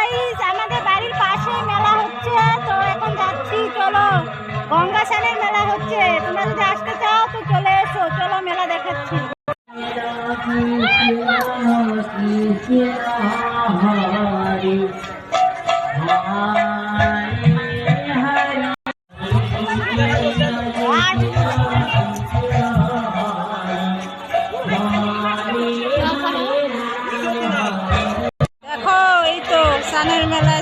Guys, আমাদের বাড়ির পাশে মেলা হচ্ছে, তো এখন যাচ্ছি। চলো, গঙ্গা স্নানের মেলা হচ্ছে। তোমরা যদি আসতে চাও তো চলে এসো। চলো, মেলা দেখাচ্ছি। দেখো, এই তো স্নানের মেলা